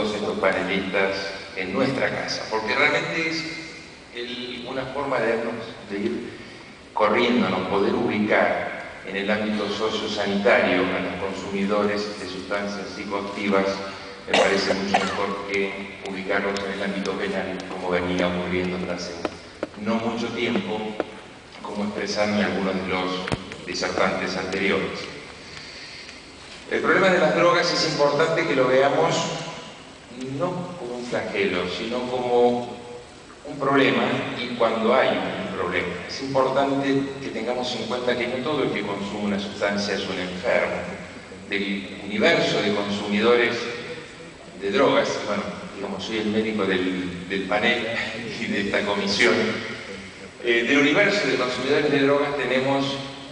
todos estos panelistas en nuestra casa, porque realmente es una forma de ir corriéndonos, poder ubicar en el ámbito sociosanitario a los consumidores de sustancias psicoactivas. Me parece mucho mejor que ubicarlos en el ámbito penal, como venía ocurriendo hace no mucho tiempo, como expresaron algunos de los disertantes anteriores. El problema de las drogas es importante que lo veamos no como un flagelo, sino como un problema, y cuando hay un problema. Es importante que tengamos en cuenta que no todo el que consume una sustancia es un enfermo. Del universo de consumidores de drogas, bueno, digamos, soy el médico del panel y de esta comisión, del universo de consumidores de drogas tenemos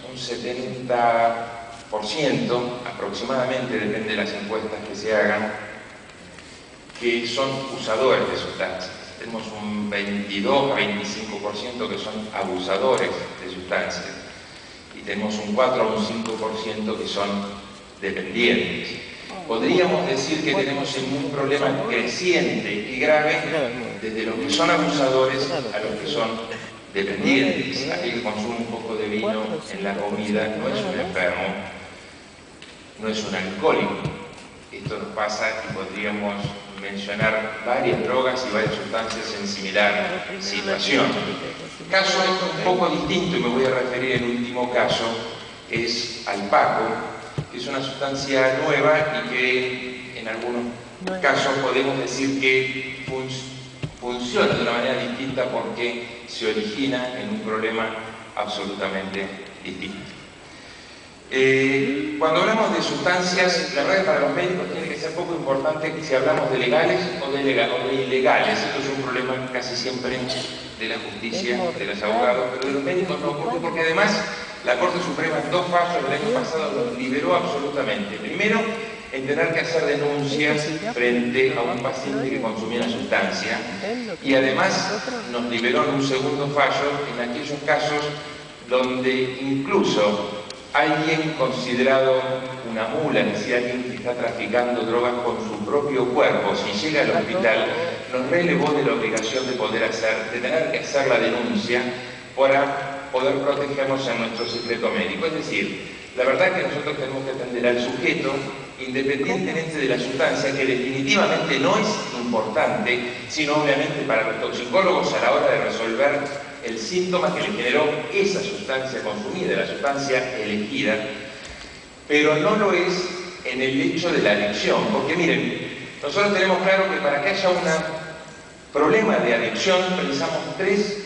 un 70% aproximadamente, depende de las encuestas que se hagan, que son usadores de sustancias. Tenemos un 22 a 25% que son abusadores de sustancias y tenemos un 4 a un 5% que son dependientes. Podríamos decir que tenemos un problema creciente y grave desde los que son abusadores a los que son dependientes. Aquel que consume un poco de vino en la comida no es un enfermo, no es un alcohólico. Esto nos pasa y podríamos mencionar varias drogas y varias sustancias en similar situación. El caso es un poco distinto y me voy a referir al último caso, es al Paco, que es una sustancia nueva y que en algunos casos podemos decir que funciona de una manera distinta porque se origina en un problema absolutamente distinto. Cuando hablamos de sustancias, la verdad para los médicos tiene que ser poco importante si hablamos de legales o de ilegales. Esto es un problema casi siempre de la justicia, de los abogados, pero de los médicos no ocurre, porque además la Corte Suprema en 2 fallos del año pasado los liberó absolutamente. Primero, en tener que hacer denuncias frente a un paciente que consumía una sustancia, y además nos liberó en un segundo fallo en aquellos casos donde incluso alguien considerado una mula, es decir, alguien que está traficando drogas con su propio cuerpo, si llega al hospital, nos relevó de la obligación de tener que hacer la denuncia para poder protegernos en nuestro secreto médico. Es decir, la verdad es que nosotros tenemos que atender al sujeto independientemente de la sustancia, que definitivamente no es importante, sino obviamente para los toxicólogos a la hora de resolver el síntoma que le generó esa sustancia consumida, la sustancia elegida, pero no lo es en el hecho de la adicción, porque miren, nosotros tenemos claro que para que haya un problema de adicción pensamos 3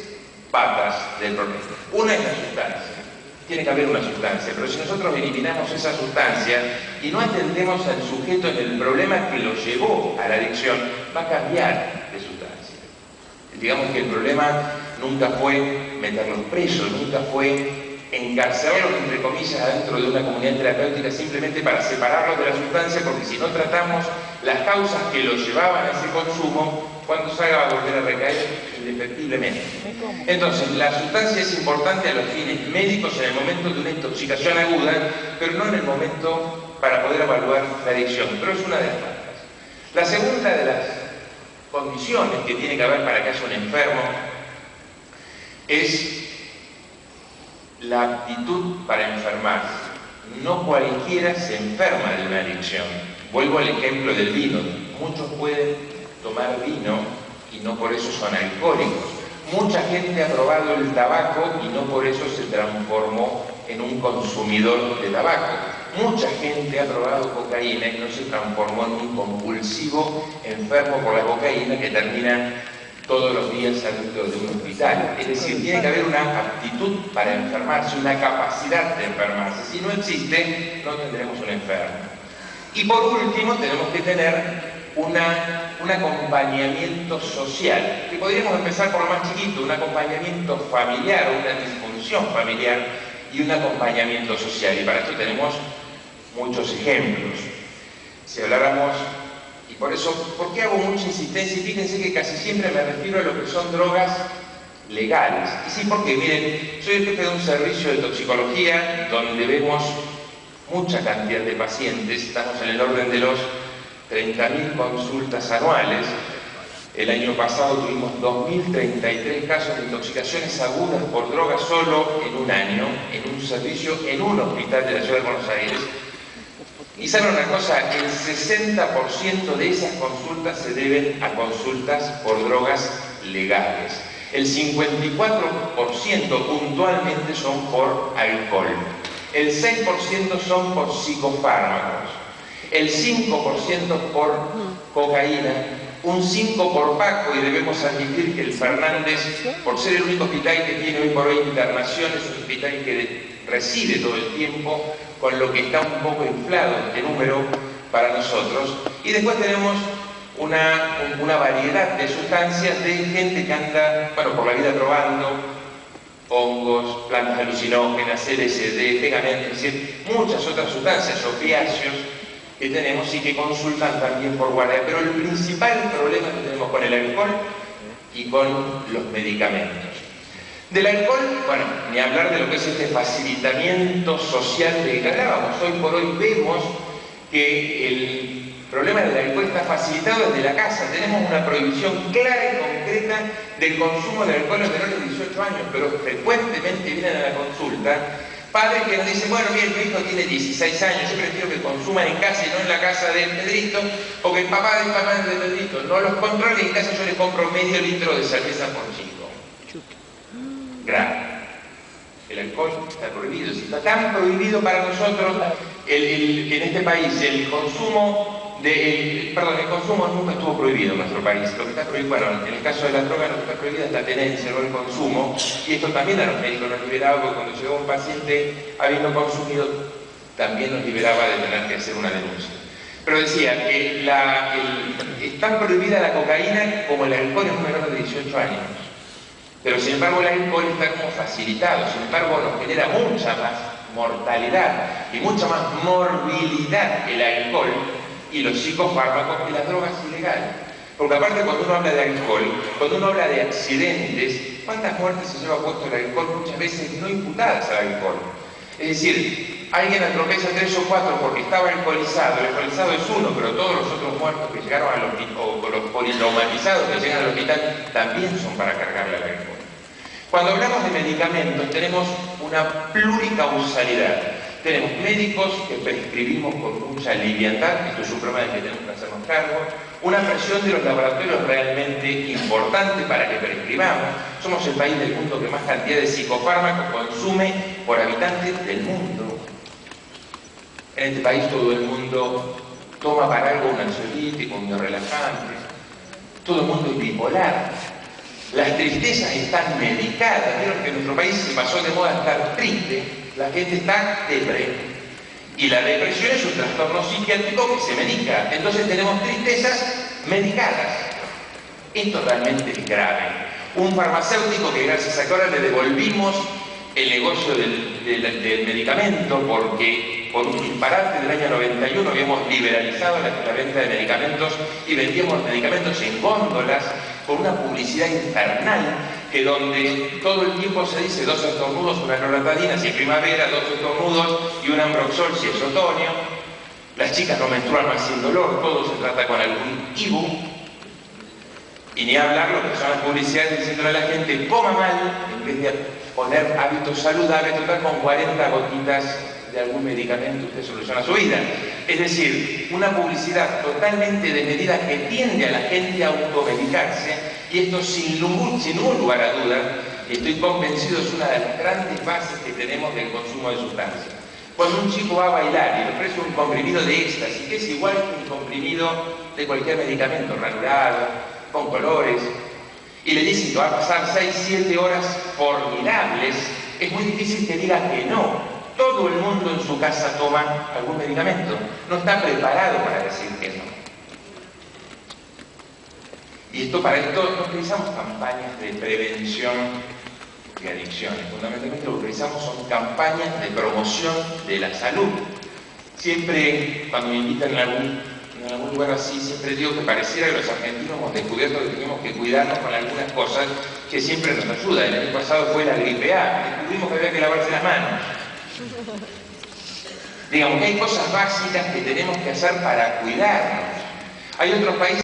patas del problema. Una es la sustancia, tiene que haber una sustancia, pero si nosotros eliminamos esa sustancia y no atendemos al sujeto en el problema que lo llevó a la adicción, va a cambiar de sustancia. Digamos que el problema nunca fue meterlos presos, nunca fue encarcelarlos, entre comillas, adentro de una comunidad terapéutica simplemente para separarlos de la sustancia, porque si no tratamos las causas que los llevaban a ese consumo, cuando salga va a volver a recaer indefectiblemente. Entonces, la sustancia es importante a los fines médicos en el momento de una intoxicación aguda, pero no en el momento para poder evaluar la adicción, pero es una de las tantas. La segunda de las condiciones que tiene que haber para que haya un enfermo es la aptitud para enfermarse. No cualquiera se enferma de una adicción. Vuelvo al ejemplo del vino. Muchos pueden tomar vino y no por eso son alcohólicos. Mucha gente ha probado el tabaco y no por eso se transformó en un consumidor de tabaco. Mucha gente ha probado cocaína y no se transformó en un compulsivo enfermo por la cocaína que termina todos los días adentro de un hospital. Es decir, tiene que haber una aptitud para enfermarse, una capacidad de enfermarse. Si no existe, no tendremos un enfermo. Y por último, tenemos que tener un acompañamiento social, que podríamos empezar por lo más chiquito, un acompañamiento familiar, una disfunción familiar y un acompañamiento social. Y para esto tenemos muchos ejemplos. Si habláramos, y por eso, ¿por qué hago mucha insistencia? Y fíjense que casi siempre me refiero a lo que son drogas legales. Y sí, porque miren, soy el jefe de un servicio de toxicología donde vemos mucha cantidad de pacientes, estamos en el orden de los 30.000 consultas anuales. El año pasado tuvimos 2.033 casos de intoxicaciones agudas por drogas solo en un año, en un servicio, en un hospital de la ciudad de Buenos Aires. Y saben una cosa, el 60% de esas consultas se deben a consultas por drogas legales. El 54% puntualmente son por alcohol. El 6% son por psicofármacos. El 5% por cocaína. Un 5 por Paco, y debemos admitir que el Fernández, por ser el único hospital que tiene hoy por hoy internación, es un hospital que recibe todo el tiempo, con lo que está un poco inflado este número para nosotros. Y después tenemos una variedad de sustancias de gente que anda, bueno, por la vida probando hongos, plantas alucinógenas, LSD, pegamento, es decir, muchas otras sustancias, opiáceos, que tenemos y que consultan también por guardia. Pero el principal problema que tenemos con el alcohol y con los medicamentos. Del alcohol, bueno, ni hablar de lo que es este facilitamiento social del que hablábamos. Hoy por hoy vemos que el problema del alcohol está facilitado desde la casa. Tenemos una prohibición clara y concreta del consumo de alcohol en menores de 18 años, pero frecuentemente vienen a la consulta padres que nos dicen, bueno, bien, mi hijo tiene 16 años, yo prefiero que consuman en casa y no en la casa del Pedrito, porque el papá del Pedrito no los controla y en casa yo le compro medio litro de cerveza por chico. Grave. El alcohol está prohibido. Si está tan prohibido para nosotros que en este país el consumo el consumo nunca estuvo prohibido en nuestro país. Lo que está prohibido, bueno, en el caso de la droga lo que está prohibido es la tenencia, no el consumo. Y esto también a los médicos nos liberaba, porque cuando llegó un paciente habiendo consumido, también nos liberaba de tener que hacer una denuncia. Pero decía que es tan prohibida la cocaína como el alcohol en un menor de 18 años. Pero sin embargo el alcohol está como facilitado, sin embargo nos genera mucha más mortalidad y mucha más morbilidad el alcohol y los psicofármacos y las drogas ilegales. Porque aparte cuando uno habla de alcohol, cuando uno habla de accidentes, ¿cuántas muertes se lleva puesto el alcohol? Muchas veces no imputadas al alcohol. Es decir, alguien atropella 3 o 4 porque estaba alcoholizado, el alcoholizado es uno, pero todos los otros muertos que llegaron al hospital, o los politraumatizados que llegan al hospital, también son para cargarle al alcohol. Cuando hablamos de medicamentos tenemos una pluricausalidad. Tenemos médicos que prescribimos con mucha liviandad, esto es un problema del que tenemos que hacernos cargo, una presión de los laboratorios realmente importante para que prescribamos. Somos el país del mundo que más cantidad de psicofármacos consume por habitante del mundo. En este país todo el mundo toma para algo un ansiolítico, un relajante, todo el mundo es bipolar. Las tristezas están medicadas. Vieron que en nuestro país se pasó de moda estar triste, la gente está depresiva. Y la depresión es un trastorno psiquiátrico que se medica. Entonces tenemos tristezas medicadas. Esto realmente es grave. Un farmacéutico que gracias a que ahora le devolvimos el negocio del medicamento, porque por un disparate del año 91 habíamos liberalizado la venta de medicamentos y vendíamos medicamentos en góndolas con una publicidad infernal, que donde todo el tiempo se dice 2 estornudos, una loratadina si es primavera, 2 estornudos y un ambroxol si es otoño. Las chicas no menstruan más sin dolor, todo se trata con algún ibu. Y ni hablar lo que son las publicidades diciéndole a la gente coma mal, en vez de poner hábitos saludables, total con 40 gotitas de algún medicamento usted soluciona su vida. Es decir, una publicidad totalmente desmedida que tiende a la gente a automedicarse, y esto sin ningún lugar a duda, estoy convencido, es una de las grandes bases que tenemos del consumo de sustancias. Cuando un chico va a bailar y le ofrece un comprimido de éxtasis, que es igual que un comprimido de cualquier medicamento, ranurado, con colores, y le dicen que va a pasar 6-7 horas formidables, es muy difícil que diga que no. Todo el mundo en su casa toma algún medicamento, no está preparado para decir que no. Y para esto no utilizamos campañas de prevención de adicciones, fundamentalmente lo que utilizamos son campañas de promoción de la salud. Siempre, cuando me invitan en algún lugar así, siempre digo que pareciera que los argentinos hemos descubierto que tenemos que cuidarnos con algunas cosas que siempre nos ayudan. El año pasado fue la gripe A, descubrimos que había que lavarse las manos. Digamos que hay cosas básicas que tenemos que hacer para cuidarnos. Hay otros países